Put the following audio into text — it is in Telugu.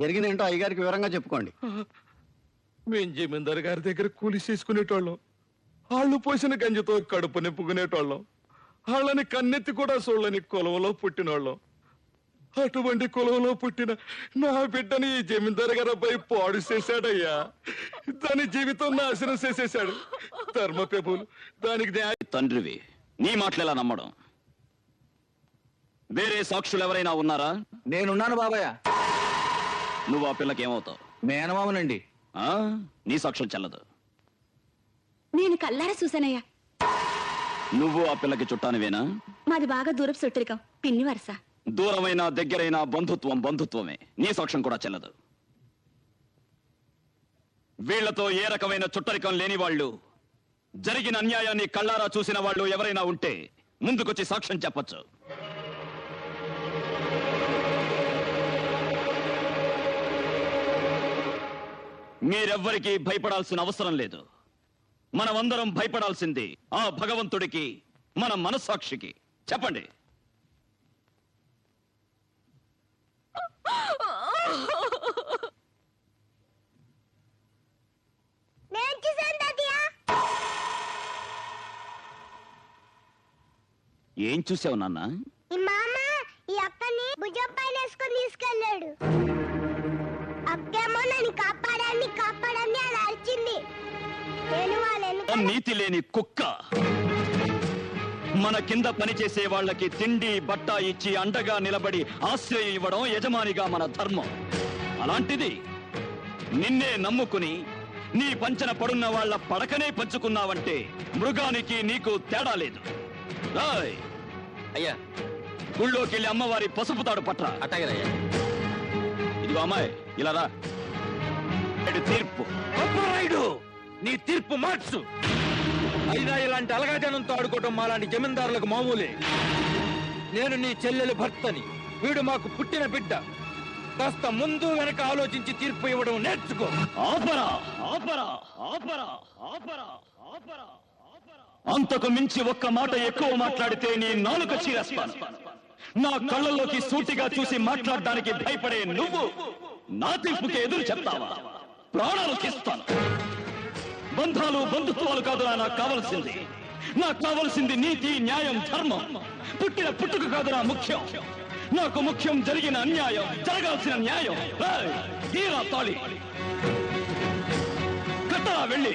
జరిగిందేంటో అయ్యగారికి వివరంగా చెప్పుకోండి. మేం జమీందారు గారి దగ్గర కూలి చేసుకునేటోళ్ళం. వాళ్ళు పోసిన గంజితో కడుపు నింపుకునేటోళ్ళం. వాళ్ళని కన్నెత్తి కూడా చూడని కులంలో పుట్టినోళ్ళం. అటువంటి కులంలో పుట్టిన నా బిడ్డని ఈ జమీందారు గారు అబ్బాయి పాడు చేశాడయ్యా. దాని జీవితం నాశనం చేసేశాడు. ధర్మ ప్రభులు దానికి తండ్రివి నీ మాటలేలా నమ్మడం? వేరే సాక్షులు ఎవరైనా ఉన్నారా? నేనున్నాను బాబాయ్. నువ్వు ఆ పిల్లకి ఏమవుతావు? మేనమామనండి. నీ సాక్ష్యం చెల్లదు. నేను కల్లారా చూసానయ్యా. నువ్వు ఆ పిల్లకి చుట్టానివేనా? మాది బాగా దూరపు చుట్టరికం, పిన్ని వరుస. దూరమైన దగ్గరైన బంధుత్వం బంధుత్వమే. నీ సాక్ష్యం కూడా చెల్లదు. వీళ్లతో ఏ రకమైన చుట్టరికం లేని వాళ్ళు, జరిగిన అన్యాయాన్ని కళ్ళారా చూసిన వాళ్ళు ఎవరైనా ఉంటే ముందుకొచ్చి సాక్ష్యం చెప్పొచ్చు. మీరెవ్వరికీ భయపడాల్సిన అవసరం లేదు. మనమందరం భయపడాల్సింది ఆ భగవంతుడికి, మన మనస్సాక్షికి. చెప్పండి. ఏం చూసావు నాన్న? ఈ మామ ఈ అక్కని భుజం పైన వేసుకొని తీసుకెళ్ళాడు. అక్కేమో నన్ను కాపాడండి కాపాడండి అని అరిచింది. నేను వాళ్ళ నీతి లేని కుక్క. మన కింద పనిచేసే వాళ్ళకి తిండి బట్ట ఇచ్చి అండగా నిలబడి ఆశ్రయం ఇవ్వడం యజమానిగా మన ధర్మం. అలాంటిది నిన్నే నమ్ముకుని నీ పంచన పడున్న వాళ్ళ పడకనే పంచుకున్నావంటే మృగానికి నీకు తేడా లేదు. అయ్యా, గుళ్ళోకి వెళ్ళి అమ్మవారి పసుపు తాడు పట్రా. అట్టగలయ్యా. ఇదిగో అమ్మాయి, ఇలా రా. తీర్పు. నీ తీర్పు మార్చు. అయినా ఇలాంటి అలగాజనంతో ఆడుకోవటం మాలాంటి జమీందారులకు మామూలే. నేను నీ చెల్లెలు భర్తని. వీడు మాకు పుట్టిన బిడ్డ. కాస్త ముందు వెనక ఆలోచించి తీర్పు ఇవ్వడం నేర్చుకో. ఆపరా ఆపరా ఆపరా ఆపరా ఆపరా. అంతకు మించి ఒక్క మాట ఎక్కువ మాట్లాడితే నీ నాలుక చీరేస్తాను. నా కళ్ళల్లోకి సూటిగా చూసి మాట్లాడడానికి భయపడే నువ్వు నా తీర్పుకి ఎదురు చెప్తావా? ప్రాణాలు తీస్తాను. బంధాలు బంధుత్వాలు కాదురా నాకు కావలసింది. నాకు కావలసింది నీతి, న్యాయం, ధర్మం. పుట్టిన పుట్టుక కాదురా ముఖ్యం. నాకు ముఖ్యం జరిగిన అన్యాయం, జరగాల్సిన న్యాయం. తీరా తాళి కట్టరా వెళ్ళి.